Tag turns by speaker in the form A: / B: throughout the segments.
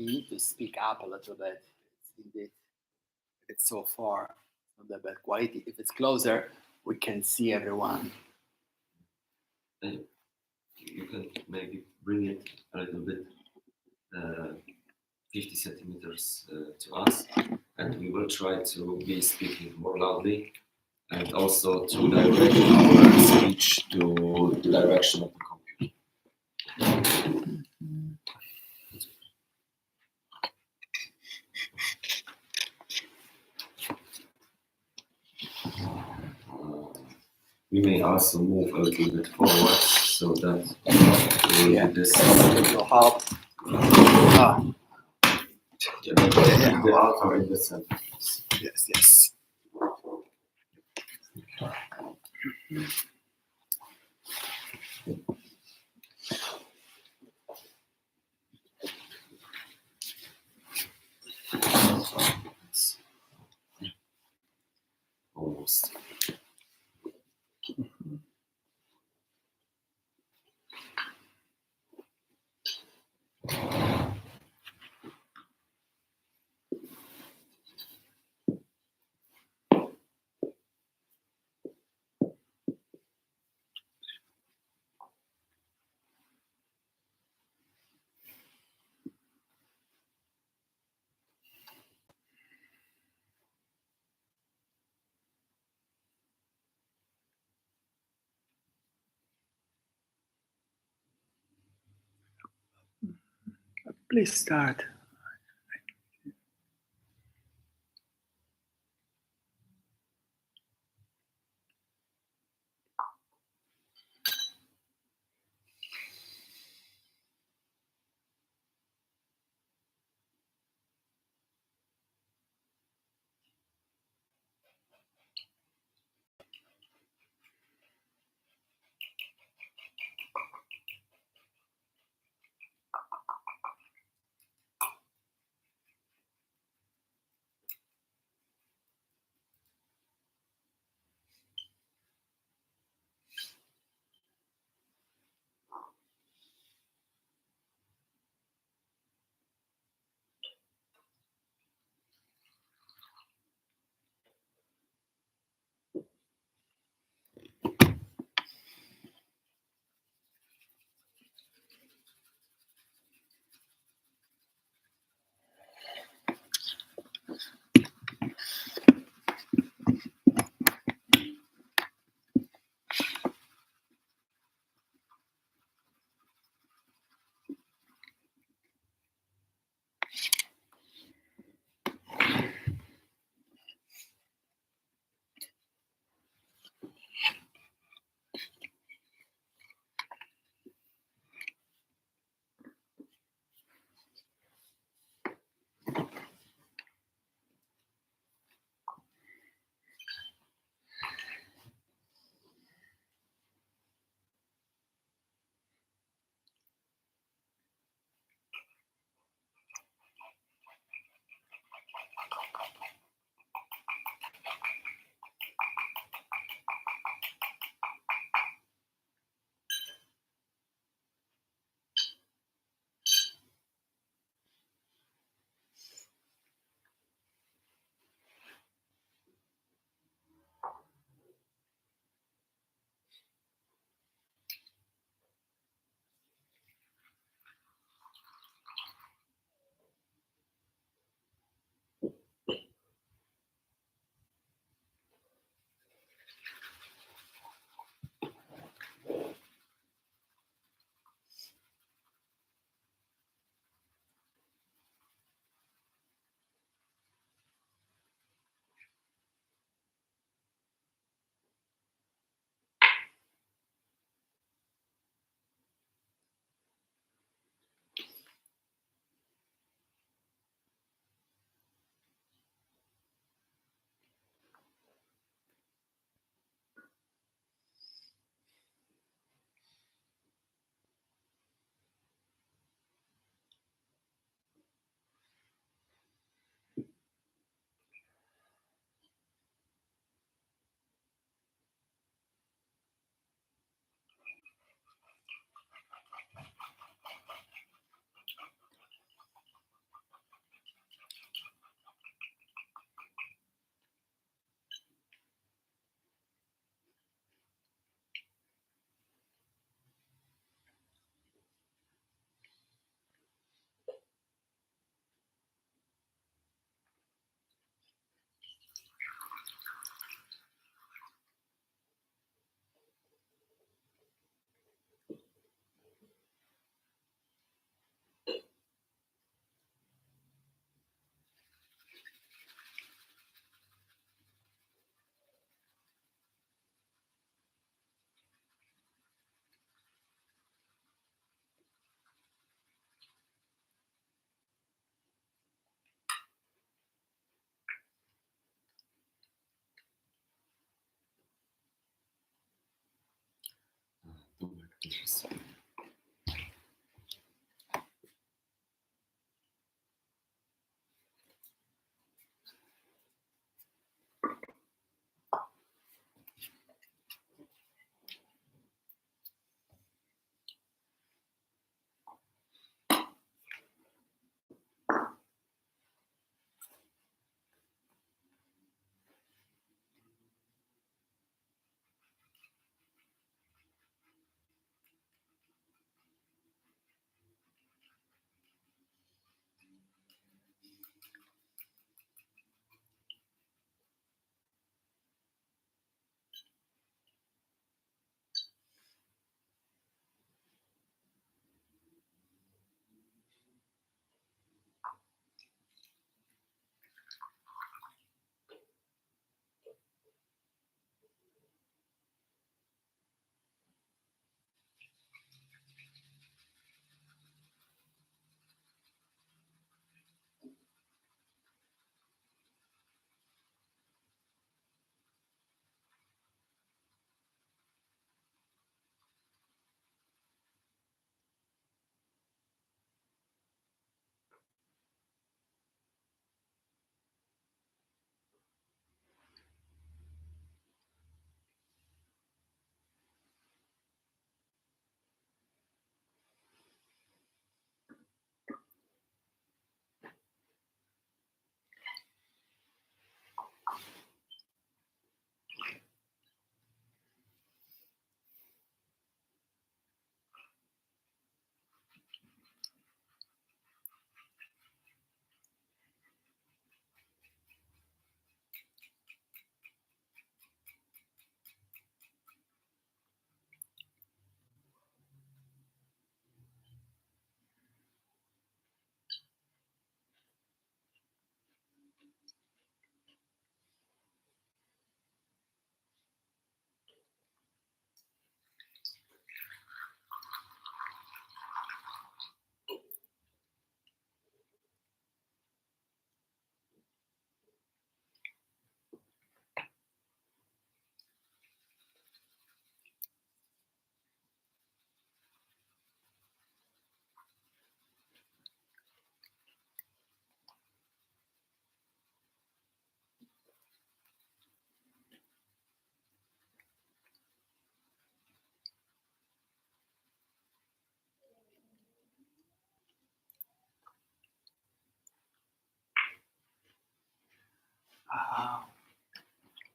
A: we need to speak up a little bit. It's so far from the bad quality. If it's closer, we can see everyone.
B: You can maybe bring it a little bit 50 centimeters to us, and we will try to be speaking more loudly and also to direct our speech to the direction of the computer. We may also move a little bit forward so that this
A: will help.
B: The altar in the center.
A: Yes.
B: Almost.
A: Please start.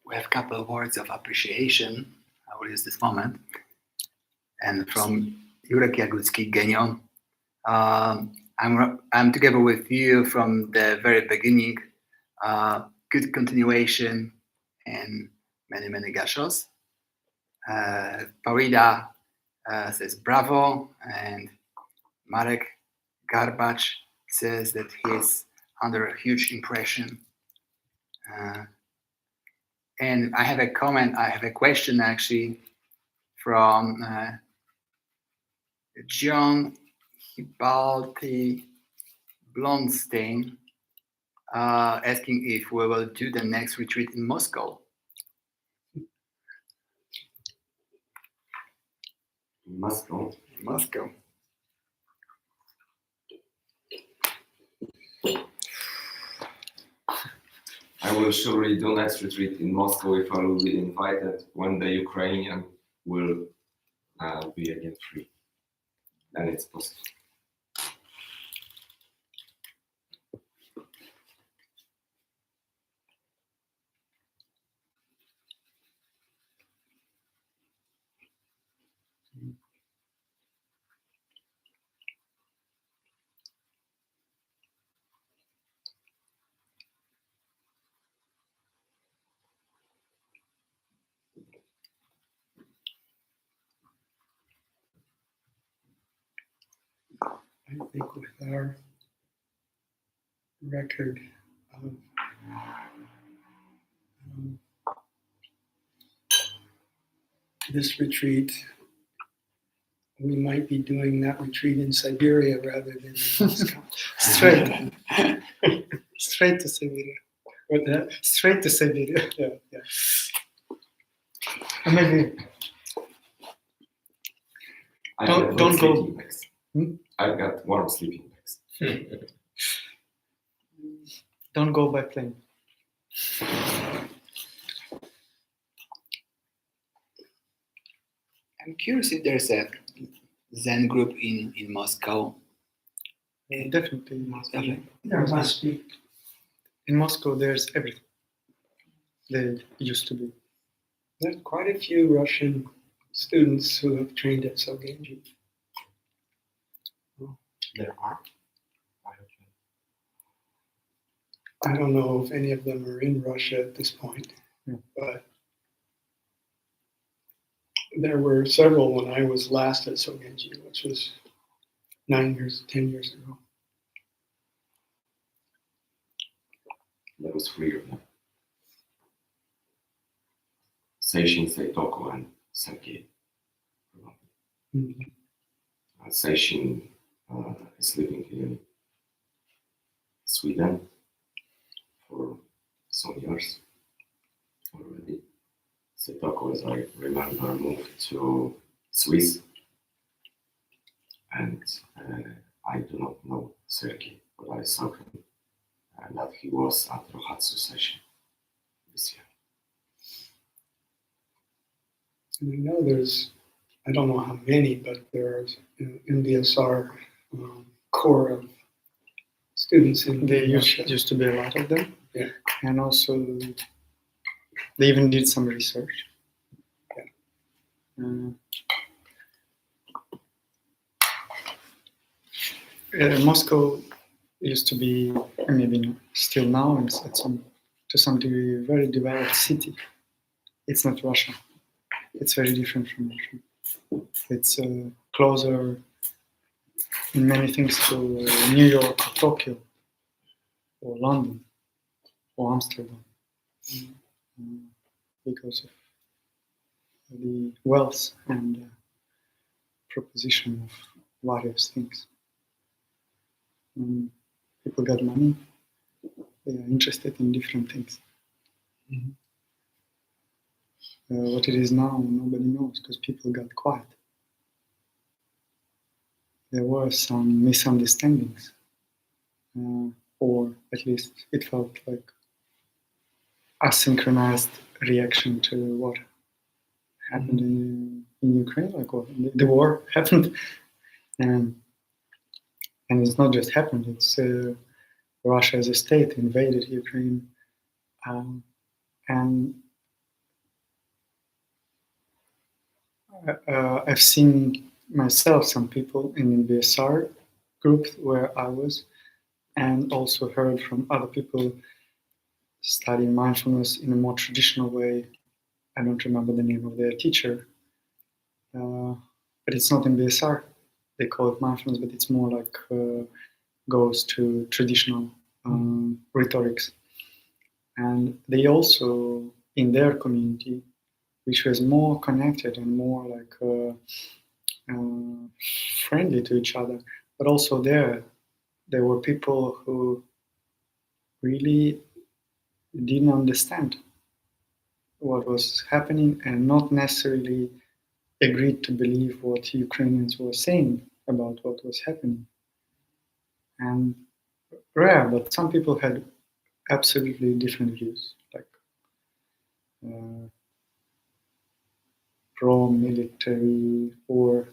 A: we have a couple of words of appreciation. I will use this moment. And from Jurek Jagucki, Genio. I'm together with you from the very beginning. Good continuation and many gashos. Parida says bravo, and Marek Garbacz says that he's under a huge impression. And I have a comment, I have a question actually from John Hibalti Blondstein, asking if we will do the next retreat in Moscow. Moscow.
B: I will surely do next retreat in Moscow if I will be invited when the Ukrainian will be again free. Then it's possible.
C: I think with our record of this retreat, we might be doing that retreat in Siberia rather than in Moscow. Straight to Siberia. Straight to Siberia. Yeah. And maybe don't go.
B: I've got warm sleeping bags.
C: Don't go by plane.
A: I'm curious if there's a Zen group in Moscow.
C: Definitely in Moscow.
A: Definitely.
C: There must be. In Moscow, there's everything. There used to be. There are quite a few Russian students who have trained at Sogenji.
A: There are.
C: I don't know if any of them are in Russia at this point, but there were several when I was last at Sogenji, which was 10 years ago.
B: There was 3 of them. Seishin, Seitoko, and Sergei. Seishin is living in Sweden for some years already. Seitoko, as I remember, moved to Swiss, and I do not know Sergei, but I saw him that he was at Rohatsu session this year.
C: And I know I don't know how many, but there's MBSR core of students in Russia. Used to be a lot of them. Yeah. And also, they even did some research. Yeah. Moscow used to be, maybe still now, to some degree, a very developed city. It's not Russia. It's very different from Russia. It's closer in many things to New York or Tokyo or London or Amsterdam because of the wealth and proposition of various things. People got money, they are interested in different things. What it is now, nobody knows because people got quiet. There were some misunderstandings, or at least it felt like a synchronized reaction to what happened in Ukraine, like what the war happened, and it's not just happened. It's Russia as a state invaded Ukraine And I've seen myself some people in the BSR group where I was, and also heard from other people studying mindfulness in a more traditional way. I don't remember the name of their teacher, but it's not in BSR. They call it mindfulness, but it's more like goes to traditional rhetorics. And they also, in their community, which was more connected and more like friendly to each other, but also there were people who really didn't understand what was happening and not necessarily agreed to believe what Ukrainians were saying about what was happening. And rare, but some people had absolutely different views, like pro-military or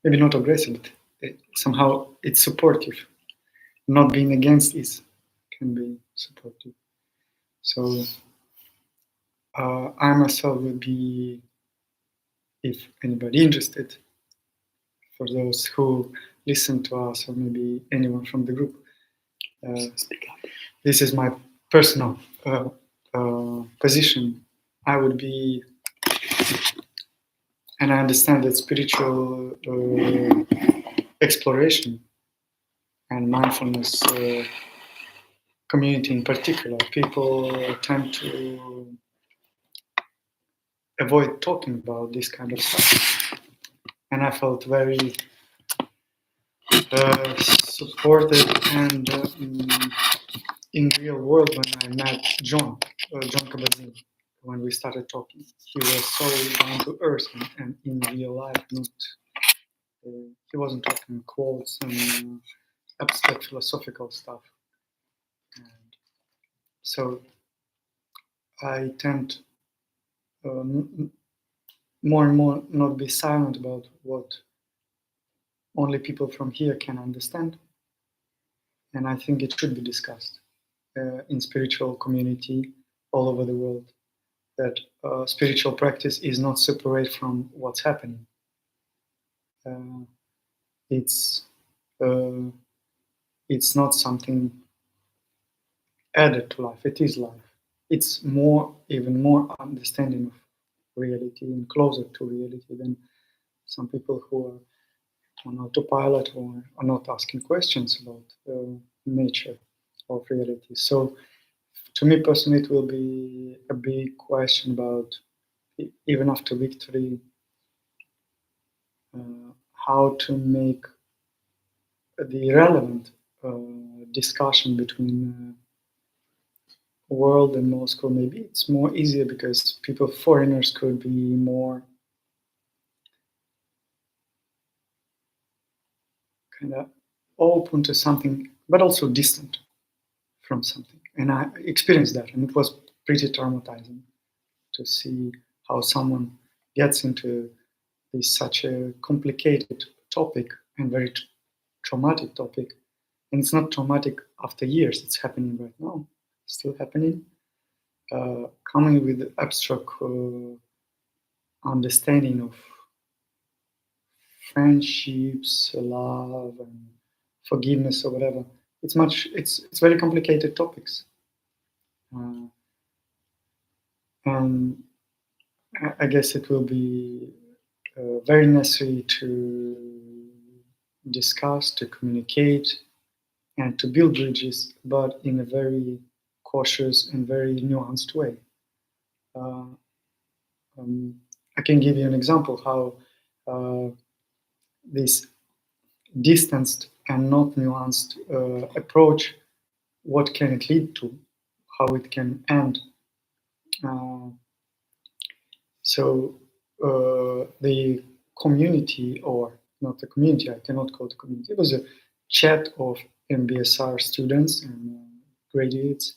C: maybe not aggressive, but somehow it's supportive. Not being against can be supportive. So I myself would be, if anybody interested, for those who listen to us or maybe anyone from the group, this is my personal position. I would be, and I understand that spiritual exploration and mindfulness community in particular, people tend to avoid talking about this kind of stuff. And I felt very supported and in real world when I met John Kabat-Zinn, when we started talking. He was so down to earth and in real life, not he wasn't talking quotes and abstract philosophical stuff. And so I tend more and more not be silent about what only people from here can understand. And I think it should be discussed in spiritual community all over the world, that spiritual practice is not separate from what's happening. It's not something added to life. It is life. It's even more understanding of reality and closer to reality than some people who are on autopilot or are not asking questions about nature of reality. So to me personally, it will be a big question about, even after victory, how to make the relevant discussion between world and Moscow. Maybe it's more easier because foreigners could be more kind of open to something, but also distant from something. And I experienced that, and it was pretty traumatizing to see how someone gets into such a complicated topic and very traumatic topic. And it's not traumatic after years, it's happening right now, still happening. Coming with abstract understanding of friendships, love, and forgiveness or whatever. It's very complicated topics. And I guess it will be very necessary to discuss, to communicate, and to build bridges, but in a very cautious and very nuanced way. I can give you an example how this distanced and not nuanced approach, what can it lead to, how it can end. So the community, or not the community, I cannot call it a community, it was a chat of MBSR students and graduates,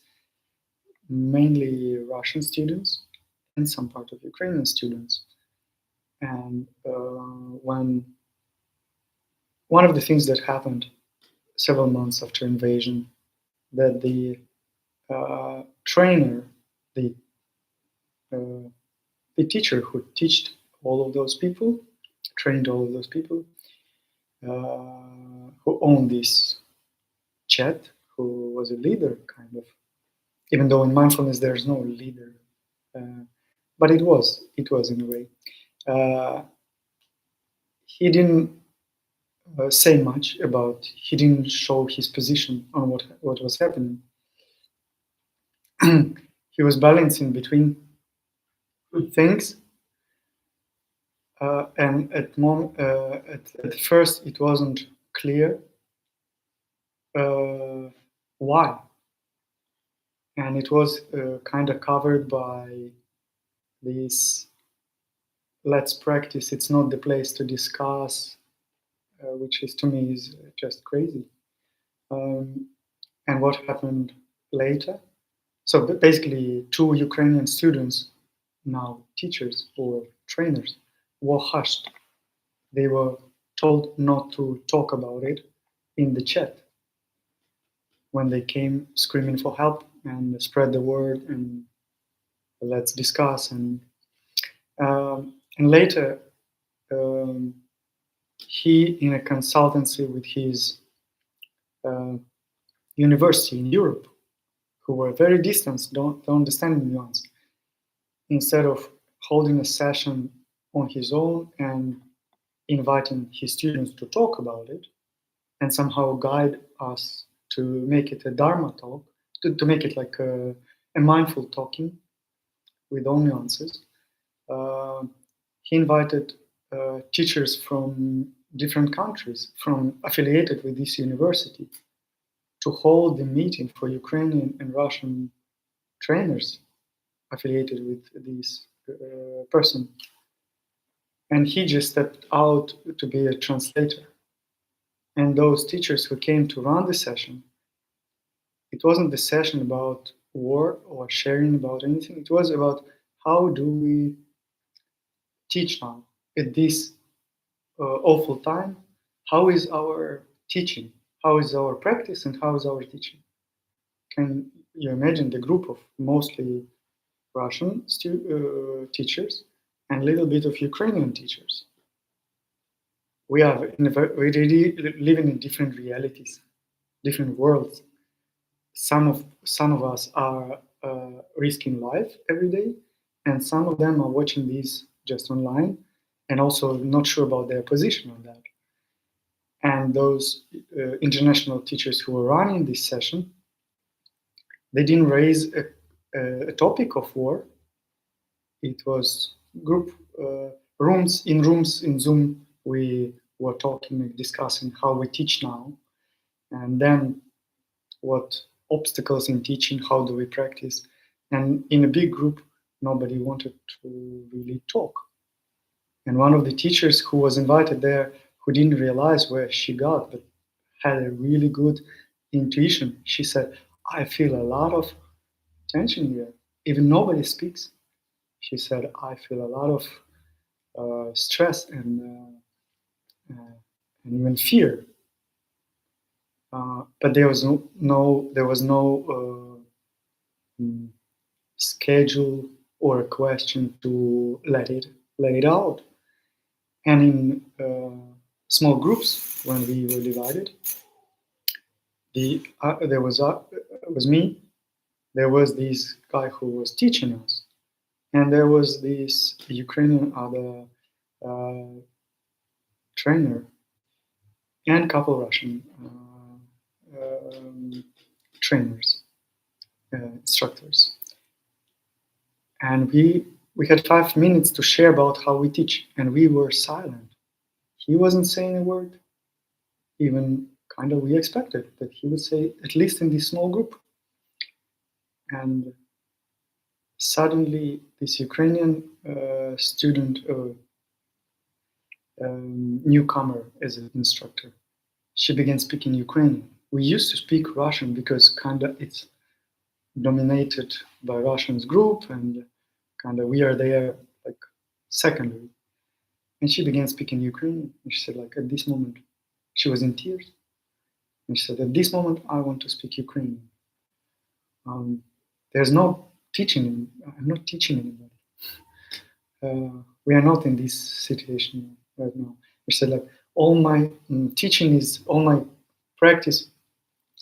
C: mainly Russian students and some part of Ukrainian students. And when one of the things that happened several months after invasion, that the trainer, the teacher who taught all of those people, trained all of those people, who owned this chat, who was a leader, kind of. Even though in mindfulness there's no leader, but it was in a way. He didn't say much about. He didn't show his position on what was happening. He was balancing between things, and at first it wasn't clear why, and it was kind of covered by this let's practice, it's not the place to discuss, which is to me is just crazy. And what happened later? So basically, 2 Ukrainian students, now teachers or trainers, were hushed. They were told not to talk about it in the chat when they came screaming for help and spread the word and let's discuss. And later, he, in a consultancy with his university in Europe, who were very distant, don't understand the nuance, instead of holding a session on his own and inviting his students to talk about it and somehow guide us to make it a Dharma talk, to make it like a mindful talking with all nuances. He invited teachers from different countries, from affiliated with this university, to hold the meeting for Ukrainian and Russian trainers affiliated with this person. And he just stepped out to be a translator. And those teachers who came to run the session, it wasn't the session about war or sharing about anything. It was about how do we teach now at this awful time? How is our teaching? How is our practice and how is our teaching? Can you imagine the group of mostly Russian teachers and a little bit of Ukrainian teachers? We are really living in different realities, different worlds. Some of us are risking life every day, and some of them are watching these just online and also not sure about their position on that. And those international teachers who were running this session, they didn't raise a topic of war. It was group rooms in Zoom. We were talking, discussing how we teach now, and then what obstacles in teaching, how do we practice. And in a big group, nobody wanted to really talk. And one of the teachers who was invited there, who didn't realize where she got, but had a really good intuition, she said, I feel a lot of tension here. Even nobody speaks. She said, I feel a lot of stress and even fear. But there was no schedule or a question to let it out. And in small groups, when we were divided, there was me, there was this guy who was teaching us, and there was this Ukrainian other trainer, and a couple Russian trainers, instructors. And we had 5 minutes to share about how we teach, and we were silent. He wasn't saying a word. Even kind of we expected that he would say, at least in this small group. And suddenly this Ukrainian student, newcomer as an instructor, she began speaking Ukrainian. We used to speak Russian because kind of it's dominated by Russians group, and kind of we are there like secondary. And she began speaking Ukrainian. And she said, like, at this moment, she was in tears. And she said, at this moment, I want to speak Ukrainian. there's no teaching. I'm not teaching anybody. We are not in this situation right now. We said like all my teaching is, all my practice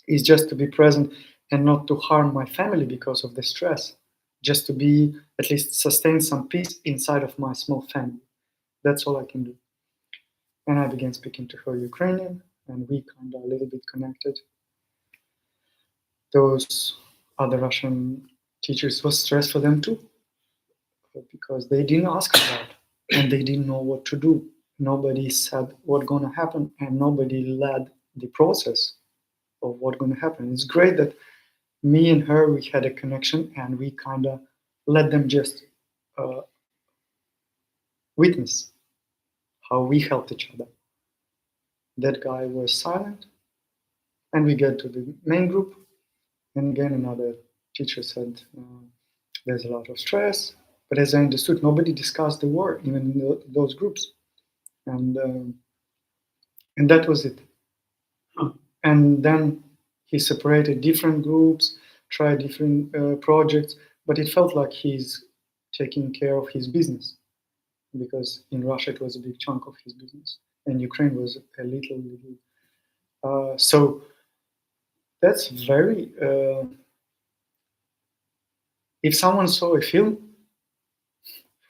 C: is just to be present and not to harm my family because of the stress. Just to be, at least sustain some peace inside of my small family. That's all I can do. And I began speaking to her Ukrainian, and we kind of a little bit connected. Those other Russian teachers, was stress for them too, because they didn't ask about and they didn't know what to do. Nobody said what's going to happen, and nobody led the process of what's going to happen. It's great that me and her, we had a connection, and we kind of let them just witness how we helped each other. That guy was silent, and we get to the main group, and again another teacher said there's a lot of stress, but as I understood, nobody discussed the war even in those groups, and that was it. And then he separated different groups, tried different projects, but it felt like he's taking care of his business, because in Russia it was a big chunk of his business, and Ukraine was a little. So that's very. If someone saw a film,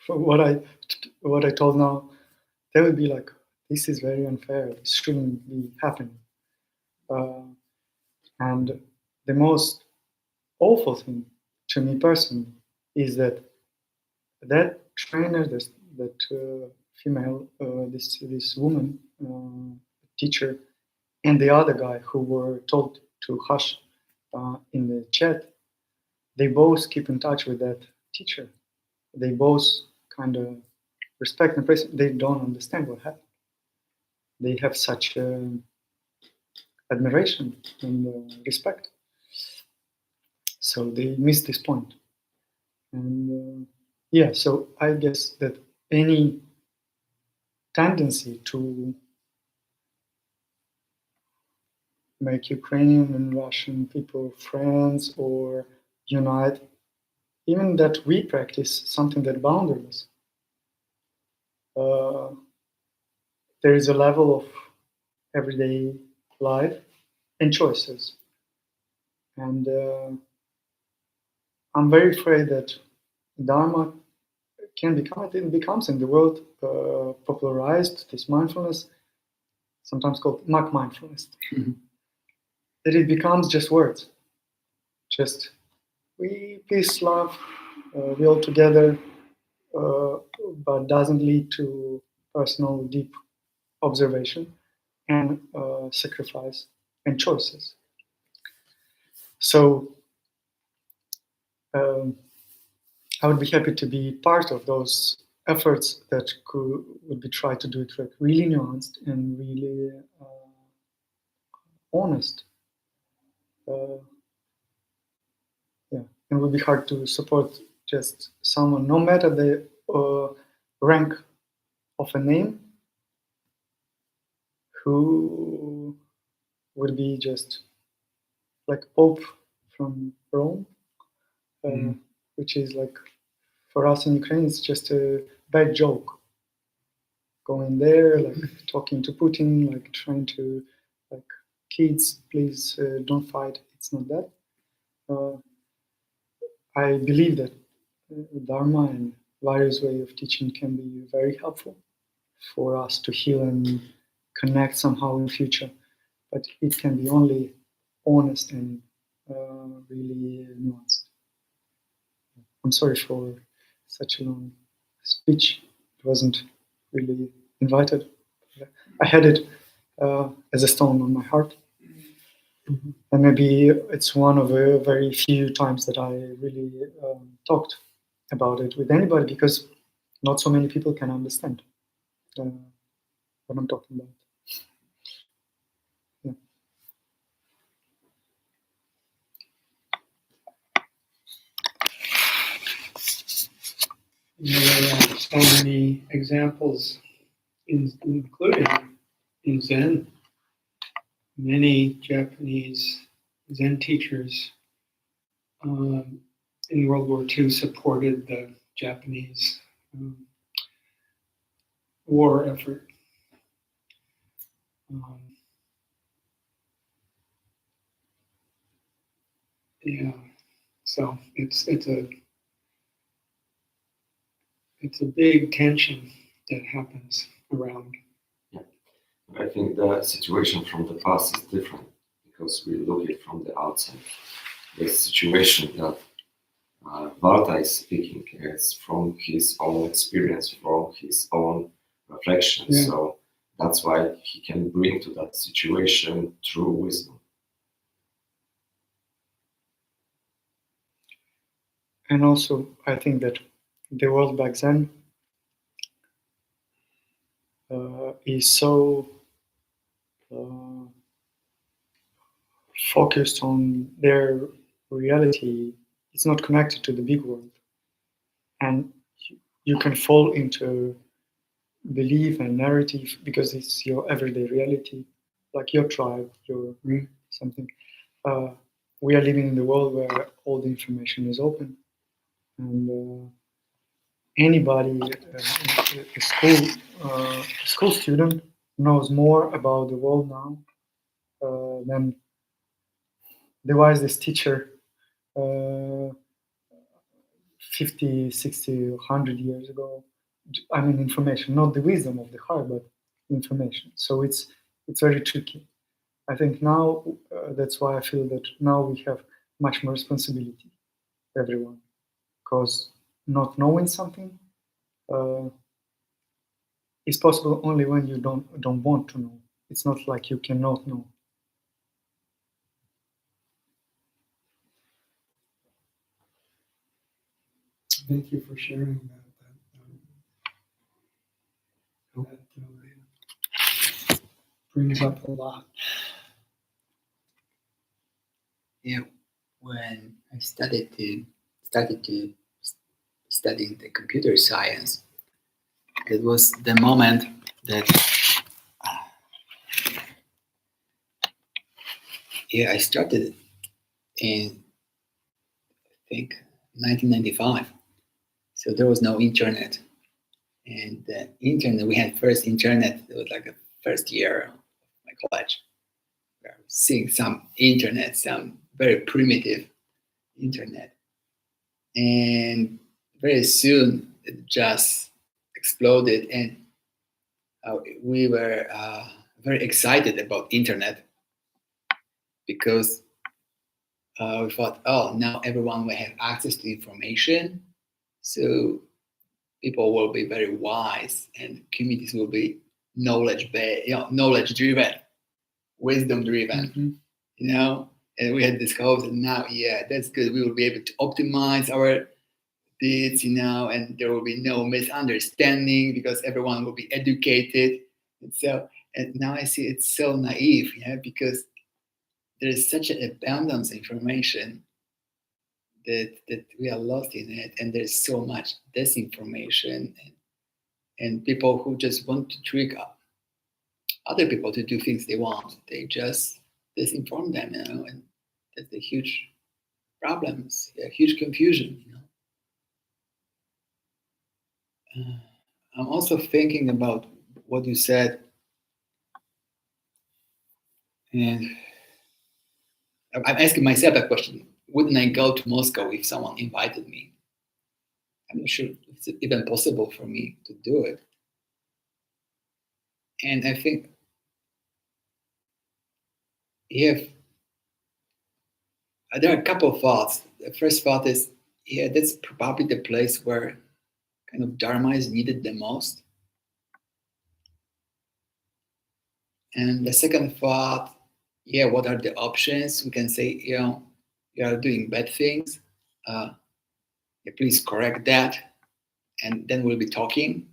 C: from what I told now, they would be like, "This is very unfair. This shouldn't be happening." And the most awful thing to me personally is that trainer, that female, this woman teacher, and the other guy who were told to hush in the chat, they both keep in touch with that teacher. They both kind of respect and praise. They don't understand what happened. They have such admiration and respect. So they miss this point. And so I guess that any tendency to make Ukrainian and Russian people friends or unite, even that we practice something that boundaries. There is a level of everyday life and choices. And I'm very afraid that Dharma becomes in the world popularized, this mindfulness, sometimes called mindfulness. Mm-hmm. That it becomes just words. Just we peace, love, we all together, but doesn't lead to personal deep observation and sacrifice and choices. So I would be happy to be part of those efforts that would be try to do it like really nuanced and really honest. It would be hard to support just someone, no matter the rank of a name, who would be just like Pope from Rome, which is like, for us in Ukraine, it's just a bad joke. Going there, like talking to Putin, like trying to, like, kids, please don't fight. It's not that. I believe that Dharma and various ways of teaching can be very helpful for us to heal and connect somehow in future. But it can be only honest and really nuanced. I'm sorry for such a long speech. It wasn't really invited. I had it as a stone on my heart. Mm-hmm. And maybe it's one of the very few times that I really talked about it with anybody, because not so many people can understand what I'm talking about.
D: There are so many examples, including in Zen. Many Japanese Zen teachers in World War II supported the Japanese war effort. Yeah, so it's a big tension that happens around.
B: I think the situation from the past is different because we look it from the outside. The situation that Varta is speaking is from his own experience, from his own reflection.
D: Yeah.
B: So that's why he can bring to that situation true wisdom.
C: And also, I think that the world back then is so focused on their reality. It's not connected to the big world. And you can fall into belief and narrative because it's your everyday reality, like your tribe, your something. We are living in the world where all the information is open, and anybody, a school student, knows more about the world now than the wisest teacher 50, 60, 100 years ago. I mean, information, not the wisdom of the heart, but information. So it's very tricky. I think now that's why I feel that now we have much more responsibility, everyone, because not knowing something is possible only when you don't want to know. It's not like you cannot know.
D: Thank you for sharing that. That brings up a lot.
A: Yeah, when I started to studying the computer science, it was the moment that I started in, I think, 1995. So there was no internet, and the internet, we had first internet. It was like the first year of my college. We were seeing some internet, some very primitive internet, and very soon it just exploded, and we were very excited about internet because we thought, oh, now everyone will have access to information, so people will be very wise, and communities will be knowledge driven, wisdom driven, And we had this hope that now, that's good. We will be able to optimize our deeds, and there will be no misunderstanding because everyone will be educated. And now I see it's so naive, because there is such an abundance of information that we are lost in it, and there's so much disinformation and people who just want to trick other people to do things they want. They just disinform them, and that's a huge problem, a huge confusion. I'm also thinking about what you said, and I'm asking myself that question: wouldn't I go to Moscow if someone invited me? I'm not sure if it's even possible for me to do it. And I think there are a couple of thoughts. The first thought is, that's probably the place where kind of Dharma is needed the most. And the second thought, what are the options? We can say, you are doing bad things. Please correct that. And then we'll be talking.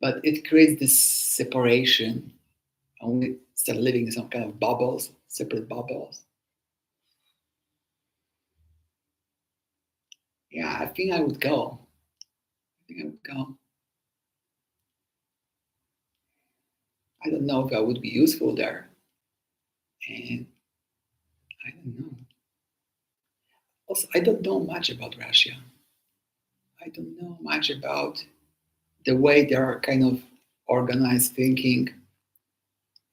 A: But it creates this separation, and we start living in some kind of bubbles, separate bubbles. I think I would go. I don't know if I would be useful there. And I don't know. Also, I don't know much about Russia. I don't know much about the way they are kind of organized thinking,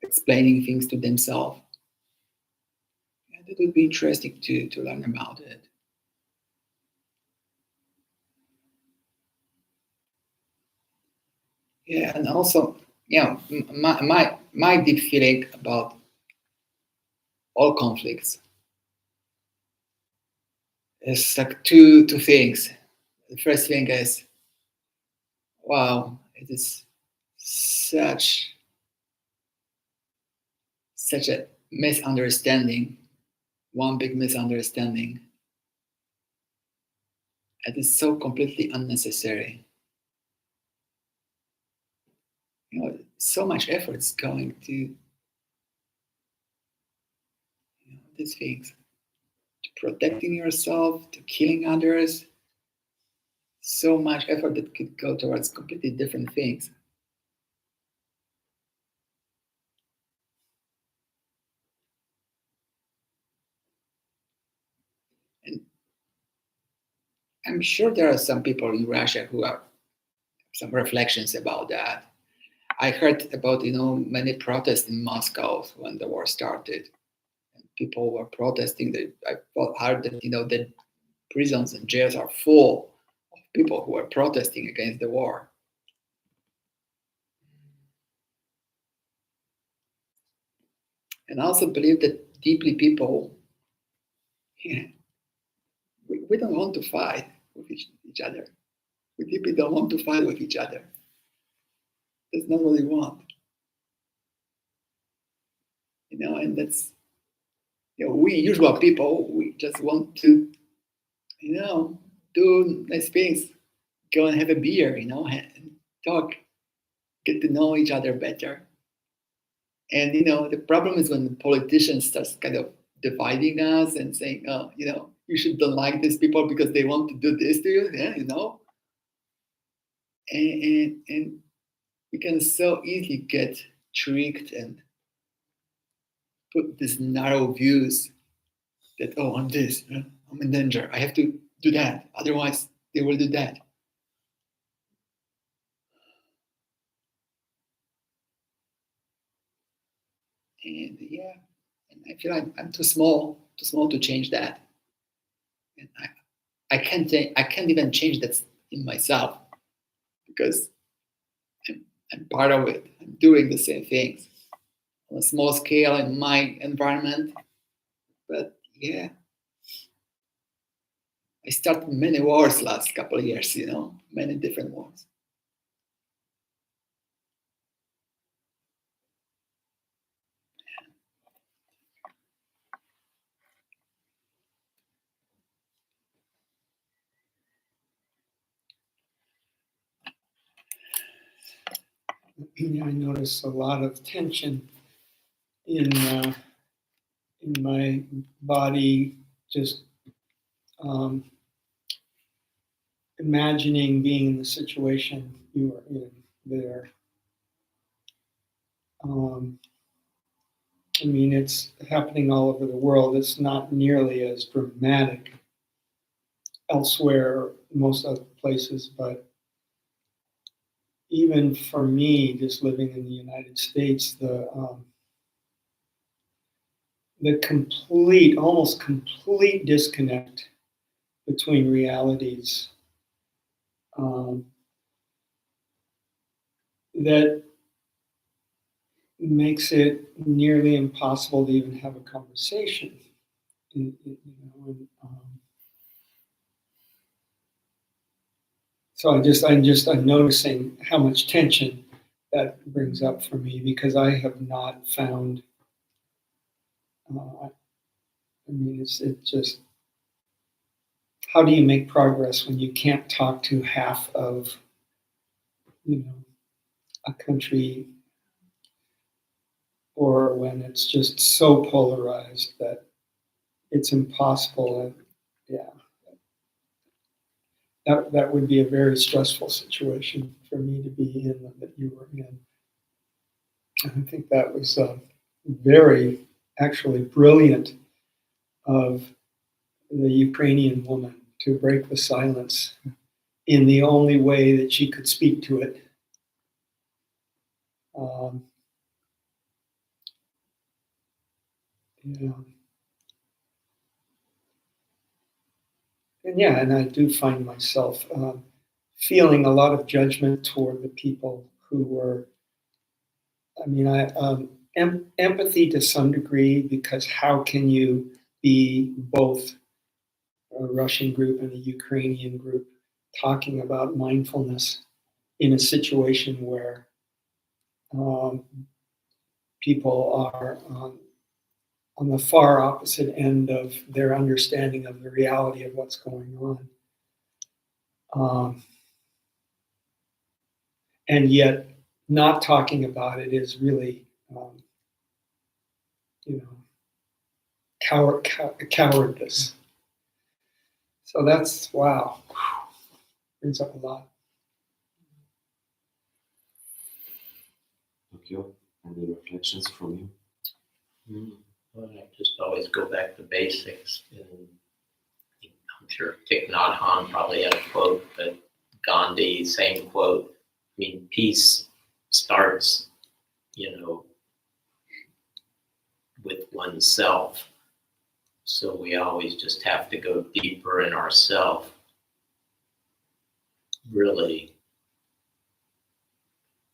A: explaining things to themselves. And it would be interesting to learn about it. Yeah, and also, my deep feeling about all conflicts is like two things. The first thing is, wow, it is such a misunderstanding, one big misunderstanding. It is so completely unnecessary. So much effort's going to these things, to protecting yourself, to killing others. So much effort that could go towards completely different things. And I'm sure there are some people in Russia who have some reflections about that. I heard about many protests in Moscow when the war started. And people were protesting. I heard that the prisons and jails are full of people who are protesting against the war. And I also believe that deeply people, yeah, we don't want to fight with each other. We deeply don't want to fight with each other. That's not what we want. And that's, we usual people, we just want to, do nice things, go and have a beer, and talk, get to know each other better. And, the problem is when the politicians start kind of dividing us and saying, oh, you should don't like these people because they want to do this to you, and we can so easily get tricked and put these narrow views that, oh, I'm this, I'm in danger, I have to do that, otherwise they will do that. And and I feel like I'm too small to change that. And I can't even change that in myself because I'm part of it. I'm doing the same things on a small scale in my environment. But yeah, I started many wars last couple of years, many different wars.
D: I notice a lot of tension in my body, just imagining being in the situation you are in there. It's happening all over the world. It's not nearly as dramatic elsewhere, most other places, but even for me, just living in the United States, the almost complete disconnect between realities that makes it nearly impossible to even have a conversation. So I'm noticing how much tension that brings up for me because I have not found. It's just, how do you make progress when you can't talk to half of a country, or when it's just so polarized that it's impossible? And yeah, that would be a very stressful situation for me to be in, that you were in. I think that was very, actually brilliant of the Ukrainian woman to break the silence in the only way that she could speak to it. Yeah. And I do find myself feeling a lot of judgment toward the people who were. I mean, empathy to some degree, because how can you be both a Russian group and a Ukrainian group talking about mindfulness in a situation where people are on the far opposite end of their understanding of the reality of what's going on. And yet not talking about it is really, cowardice. So that's, wow, brings up a lot.
B: Thank you. Any reflections from you?
E: Well, I just always go back to basics. And I'm sure Thich Nhat Hanh probably had a quote, but Gandhi, same quote. I mean, peace starts, with oneself. So we always just have to go deeper in ourselves. Really,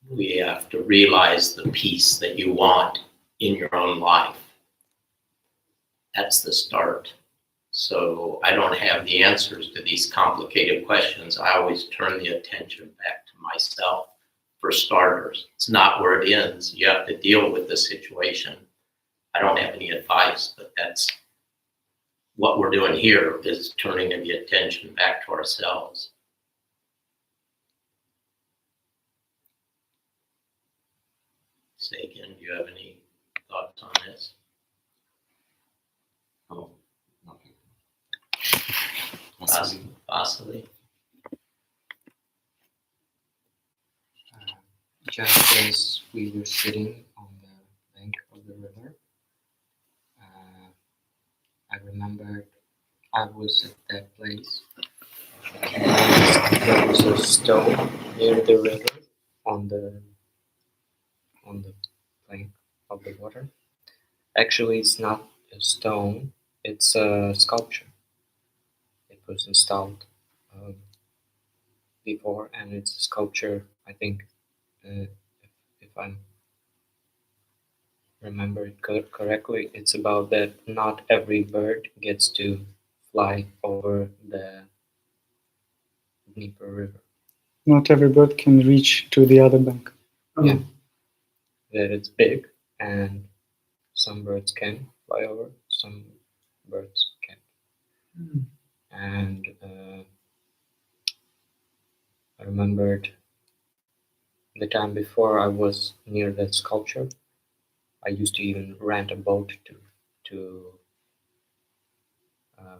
E: we have to realize the peace that you want in your own life. That's the start. So I don't have the answers to these complicated questions. I always turn the attention back to myself for starters. It's not where it ends. You have to deal with the situation. I don't have any advice, but that's what we're doing here, is turning the attention back to ourselves. Say again, do you have any thoughts on this?
B: Oh, nothing.
E: Possibly.
F: Just as we were sitting on the bank of the river, I remembered I was at that place. There was a stone near the river on the bank of the water. Actually, it's not a stone; it's a sculpture. It was installed before, and it's a sculpture. I think, if I'm remember it correctly, it's about that not every bird gets to fly over the Dnieper River.
C: Not every bird can reach to the other bank.
F: Yeah, that it's big, and some birds can fly over, some birds can't. And I remembered the time before I was near that sculpture. I used to even rent a boat to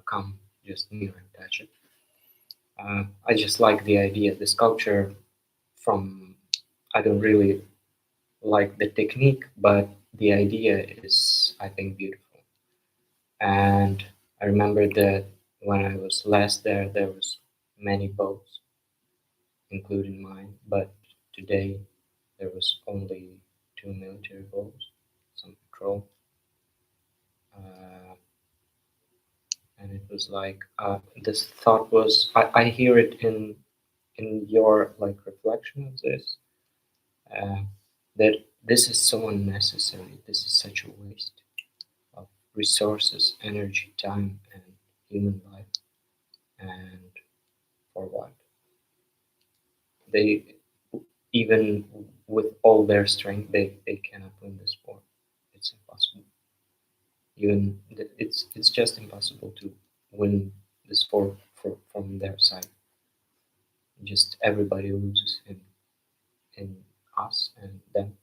F: come just near and touch it. I just like the idea. The sculpture, I don't really like the technique, but the idea is, I think, beautiful. And I remember that when I was last there was many boats, including mine, but today there was only 2 military boats, some patrol. And it was like, this thought was, I hear it in your reflection of this, that this is so unnecessary. This is such a waste of resources, energy, time, and human life. And for what? They, even with all their strength, they cannot win this war. It's impossible. It's just impossible to win this war from their side. Just everybody loses in us and them.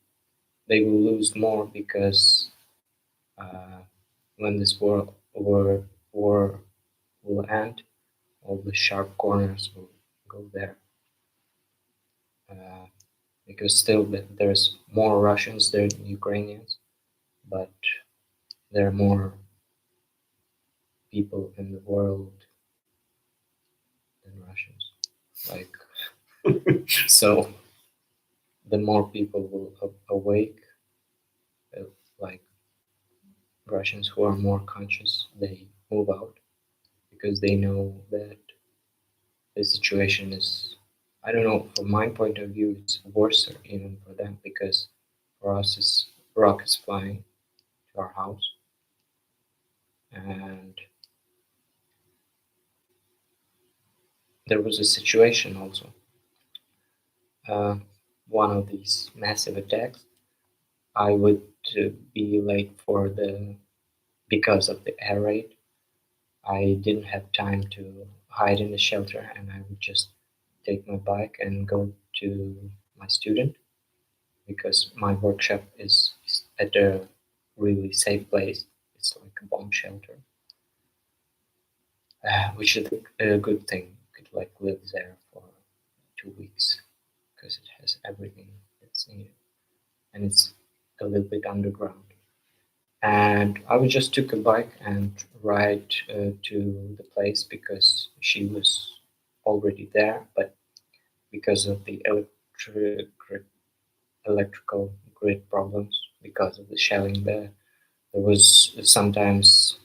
F: They will lose more because when this war will end, all the sharp corners will go there. Because still there's more Russians there than Ukrainians, but there are more people in the world than Russians. Like, so the more people will awake, like Russians who are more conscious, they move out because they know that the situation is, I don't know, from my point of view, it's worse even for them because for us, it's rockets flying to our house. And there was a situation also, one of these massive attacks. I would be late for because of the air raid. I didn't have time to hide in the shelter, and I would just take my bike and go to my student because my workshop is at a really safe place. It's like a bomb shelter, which is a good thing. You could like live there for 2 weeks because it has everything that's needed, and it's a little bit underground. And I would just took a bike and ride to the place because she was already there, but because of the electrical grid problems, because of the shelling there was sometimes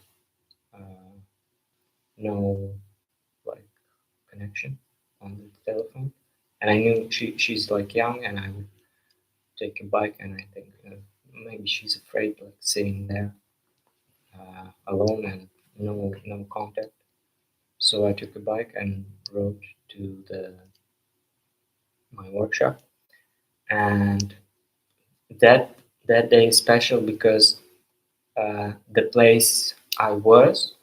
F: no like connection on the telephone, and I knew she's like young, and I would take a bike, and I think maybe she's afraid like sitting there alone and no contact. So I took a bike and rode to my workshop, and that day is special because the place I was,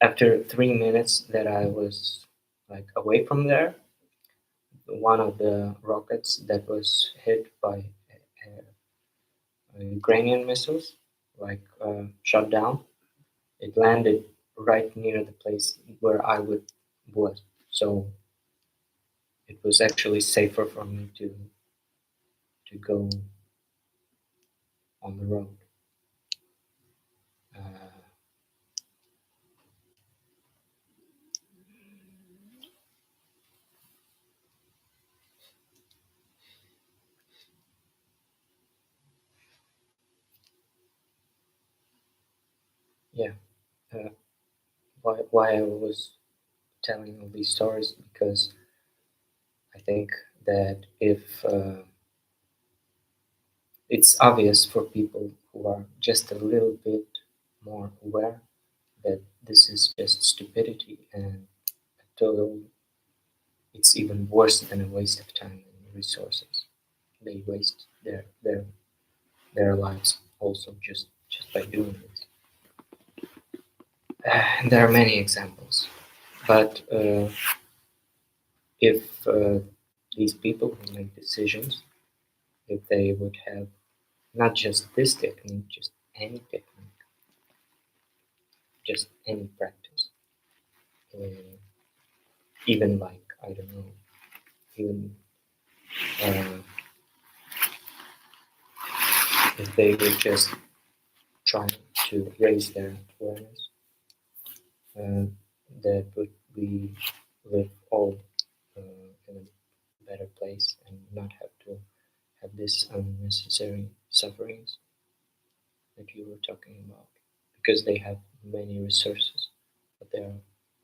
F: after 3 minutes that I was like away from there, one of the rockets that was hit by Ukrainian missiles, like shot down. It landed right near the place where I was. So it was actually safer for me to go on the road. Yeah. Why I was telling all these stories, because I think that if it's obvious for people who are just a little bit more aware that this is just stupidity and a total, it's even worse than a waste of time and resources. They waste their lives also just by doing this. And there are many examples, but if these people who make decisions, if they would have not just this technique, just any technique, just any practice, even like, I don't know, even if they would just try to raise their awareness, that would we live all in a better place and not have to have this unnecessary sufferings that you were talking about, because they have many resources, but they are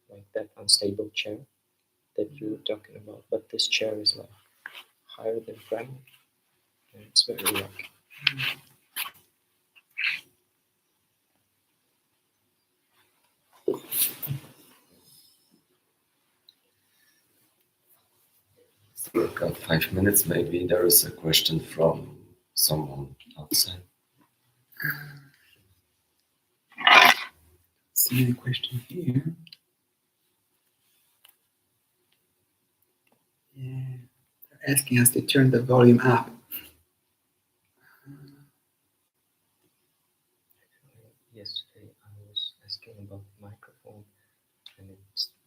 F: like that unstable chair that you were talking about. But this chair is like higher than ground, and it's very lucky.
B: We've got 5 minutes. Maybe there is a question from someone outside.
A: See any question here? Yeah, they're asking us to turn the volume up.
F: Yesterday I was asking about the microphone, and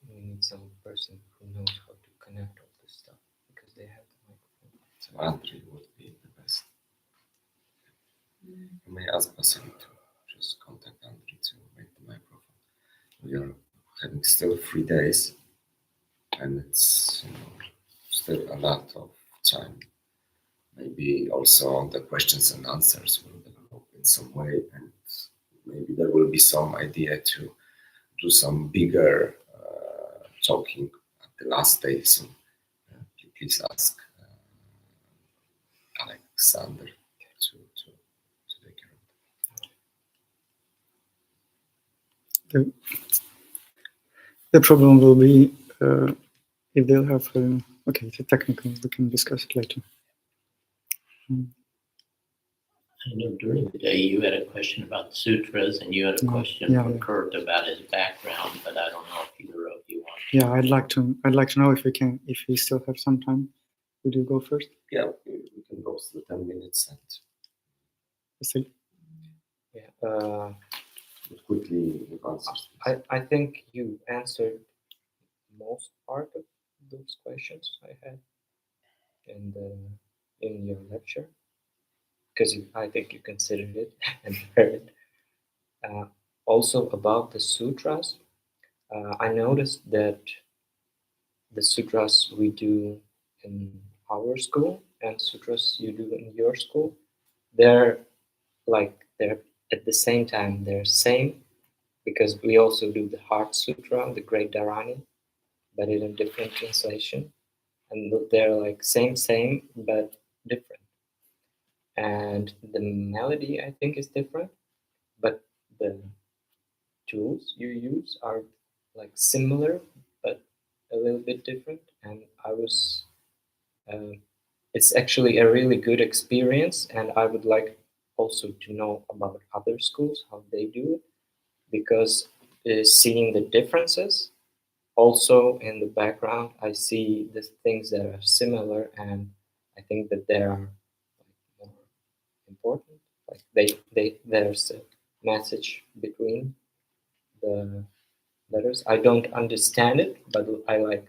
F: we need some person who knows how to connect all this stuff, because they have the microphone.
B: So Andrei would be the best. You may ask Vasily to just contact Andrei to 3 days, and it's still a lot of time. Maybe also the questions and answers will develop in some way, and maybe there will be some idea to do some bigger talking at the last day. So please ask Alexander to take care of
C: The problem will be if they'll have okay, it's technical. We can discuss it later.
E: I know during the day you had a question about the sutras and you had a question from Kurt about his background, but I don't know if either of you want to.
C: Yeah, I'd like to know if we still have some time. Would you go first?
B: Yeah, we can go through 10 minutes and
C: See.
F: Yeah.
B: quickly answers.
F: I think you answered most part of those questions I had in your lecture, because I think you considered it and heard it. Also about the sutras, I noticed that the sutras we do in our school and sutras you do in your school, they're at the same time they're same, because we also do the Heart Sutra, the Great Dharani, but in a different translation, and they're like same but different. And the melody I think is different, but the tools you use are like similar but a little bit different. And I was it's actually a really good experience, and I would like also to know about other schools, how they do it, because seeing the differences also in the background, I see the things that are similar, and I think that they are more important. Like there's a message between the letters. I don't understand it, but I like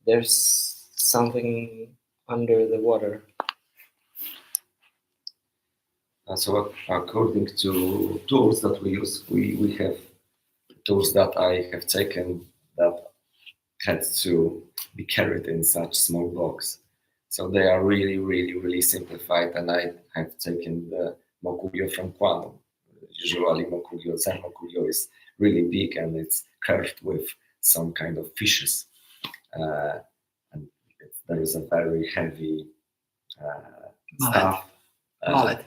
F: there's something under the water.
B: So according to tools that we use, we have tools that I have taken that had to be carried in such small box. So they are really, really, really simplified, and I have taken the Mokugyo from Kwano. Usually Zen Mokugyo is really big and it's curved with some kind of fishes. And there is a very heavy staff pallet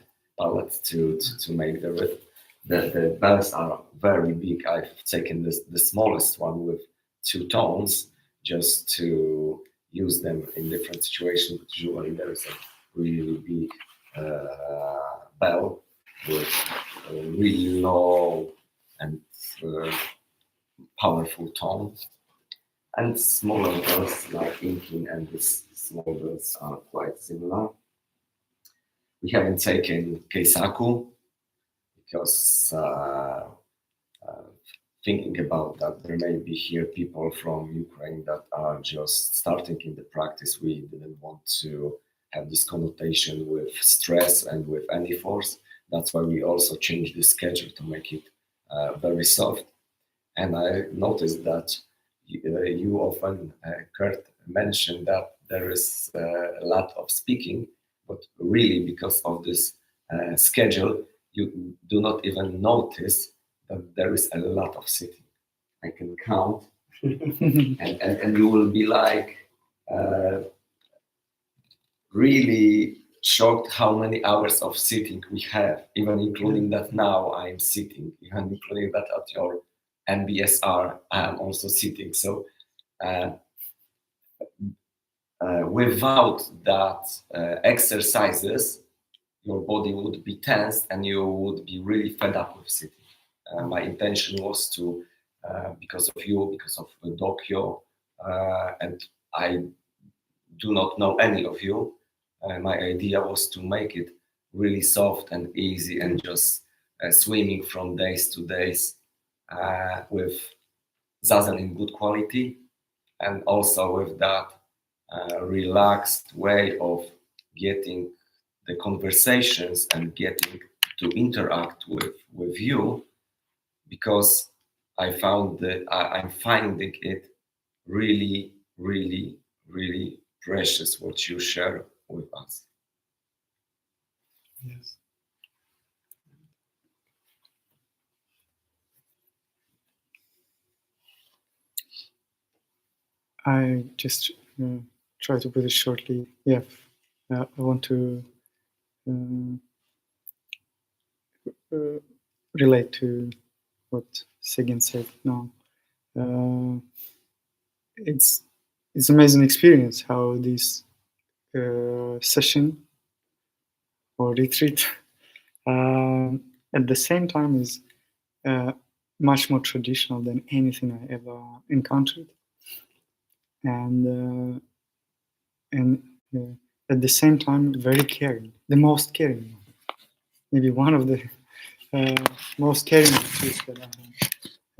B: to make the rhythm. The bells are very big. I've taken the smallest one with 2 tones just to use them in different situations. But usually there is a really big bell with a really low and powerful tone. And smaller bells like Inkin and these small bells are quite similar. We haven't taken Keisaku because thinking about that, there may be here people from Ukraine that are just starting in the practice. We didn't want to have this connotation with stress and with any force. That's why we also changed the schedule to make it very soft. And I noticed that you often, Kurt, mentioned that there is a lot of speaking, but really because of this schedule, you do not even notice that there is a lot of sitting. I can count, and you will be like really shocked how many hours of sitting we have, even including that now I'm sitting, even including that at your NBSR I am also sitting. So without that exercises, your body would be tensed and you would be really fed up with sitting. My intention was to, because of you, because of Dokyo, and I do not know any of you, my idea was to make it really soft and easy and just swimming from days to days with zazen in good quality, and also with that relaxed way of getting the conversations and getting to interact with you, because I'm finding it really, really, really precious what you share with us.
C: Yes. I just try to put it shortly. Yeah, I want to relate to what Sigyn said now. It's amazing experience how this session or retreat at the same time is much more traditional than anything I ever encountered, and at the same time very caring, the most caring, maybe one of the most caring retreats that I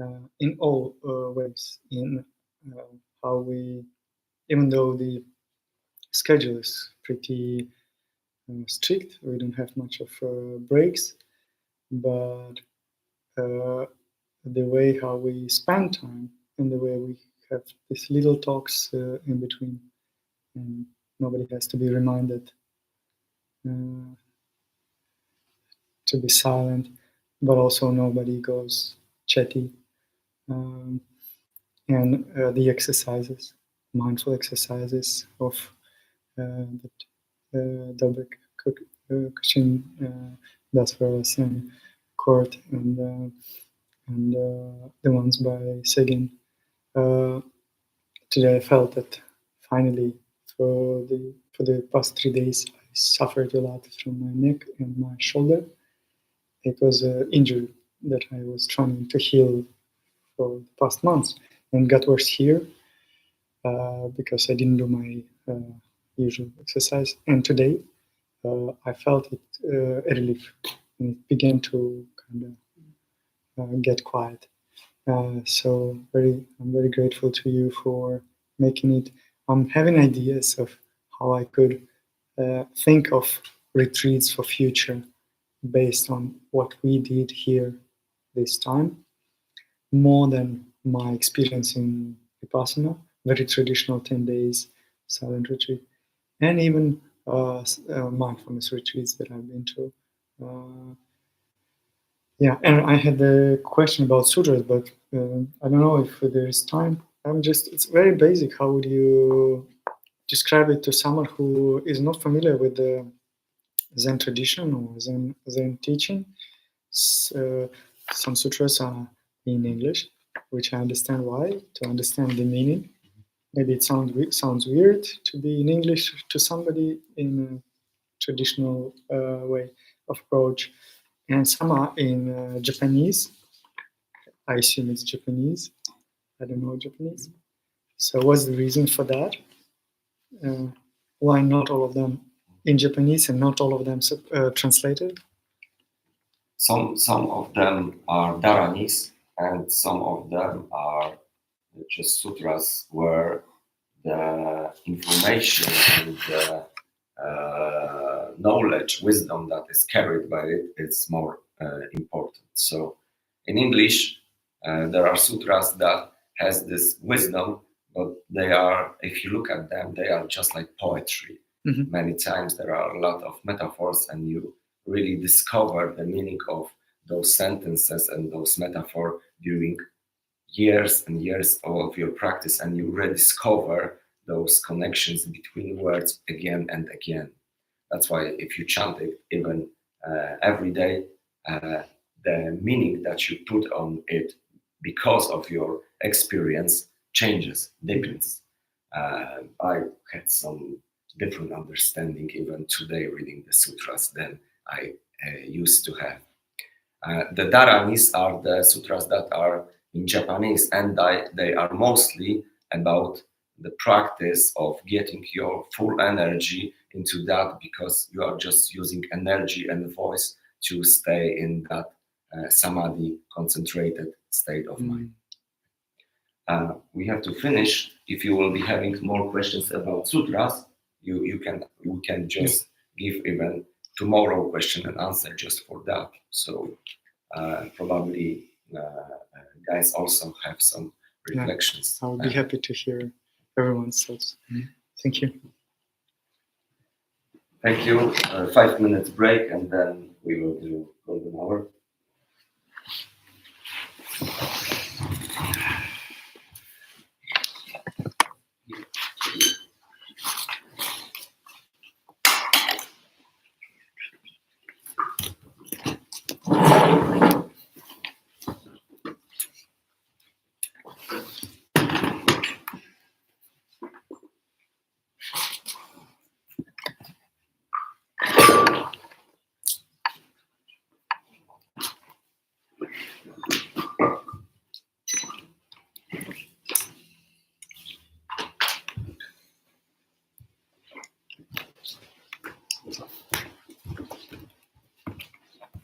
C: have in all ways. In how we, even though the schedule is pretty strict, we don't have much of breaks, but the way how we spend time and the way we have these little talks in between, and nobody has to be reminded to be silent, but also nobody goes chatty. And the exercises, mindful exercises of that Dobrik Kachin does for us, and Court, and the ones by Sigyn. Today I felt that finally for the past 3 days I suffered a lot from my neck and my shoulder. It was an injury that I was trying to heal for the past months, and got worse here because I didn't do my usual exercise. And today I felt it a relief, and it began to kind of get quiet. So I'm very grateful to you for making it. I'm having ideas of how I could think of retreats for future based on what we did here this time, more than my experience in Vipassana, very traditional 10 days silent retreat, and even mindfulness retreats that I've been to. Yeah, and I had a question about sutras, but I don't know if there is time. It's very basic. How would you describe it to someone who is not familiar with the Zen tradition or Zen teaching? Some sutras are in English, which I understand why, to understand the meaning. Maybe it sounds weird to be in English to somebody in a traditional way of approach. And some are in Japanese. I assume it's Japanese. I don't know Japanese. So what's the reason for that? Why not all of them in Japanese and not all of them translated?
B: Some of them are dharanis, and some of them are just sutras where the information and the knowledge, wisdom that is carried by it is more important. So in English, there are sutras that has this wisdom, but they are, if you look at them, they are just like poetry. Mm-hmm. Many times there are a lot of metaphors, and you really discover the meaning of those sentences and those metaphors during years and years of your practice, and you rediscover those connections between words again and again. That's why if you chant it even every day, the meaning that you put on it because of your experience changes, deepens. I had some different understanding even today reading the sutras than I used to have. The dharanis are the sutras that are in Japanese, and they are mostly about the practice of getting your full energy into that, because you are just using energy and voice to stay in that samadhi, concentrated state of mind. We have to finish. If you will be having more questions about sutras, we can just give even tomorrow question and answer just for that. So probably guys also have some
C: Yeah.
B: reflections.
C: I'll be happy to hear everyone's thoughts. Thank you.
B: Thank you. 5 minutes break, and then we will do golden hour.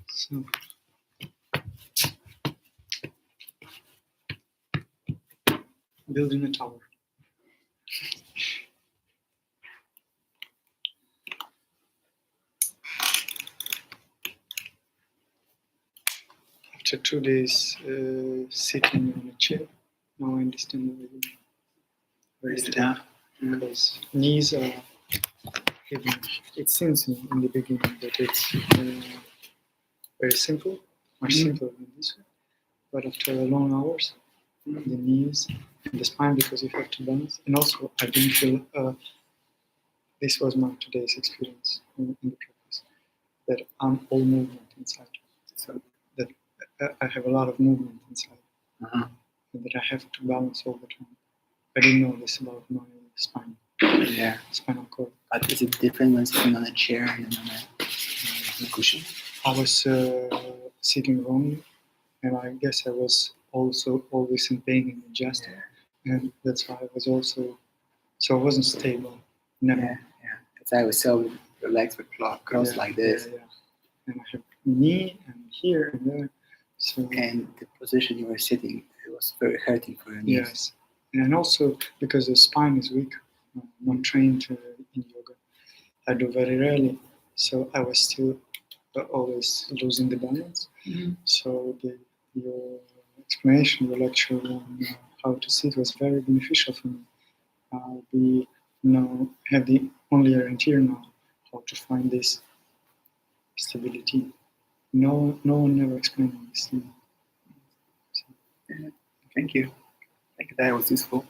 C: So, building a tower. After 2 days sitting on a chair, now I understand very
A: Sit
C: tough
A: down.
C: because knees are heavy. It seems in the beginning that it's very simple, much simpler than this one. But after long hours, the knees and the spine, because you have to balance. And also, I didn't feel, this was my today's experience in the practice, that I'm all movement inside. So that I have a lot of movement inside, and that I have to balance all the time. I didn't know this about my spine,
A: Yeah.
C: spinal cord.
A: But is it different when sitting on a chair and then on a cushion?
C: I was sitting wrongly, and I guess I was also always in pain and adjusting, and that's why I was also, so I wasn't stable. Never.
A: Yeah. Because I was so relaxed with crossed like this.
C: Yeah. And I have knee and here and there. So
A: And the position you were sitting, it was very hurting for your knees.
C: yes, and also because the spine is weak. I'm not trained in yoga. I do very rarely, so I was still always losing the balance. So your explanation, your lecture on how to sit was very beneficial for me. I'll be have the only orienteer now how to find this stability. No one ever explained this to me.
A: Thank you. I think that was useful.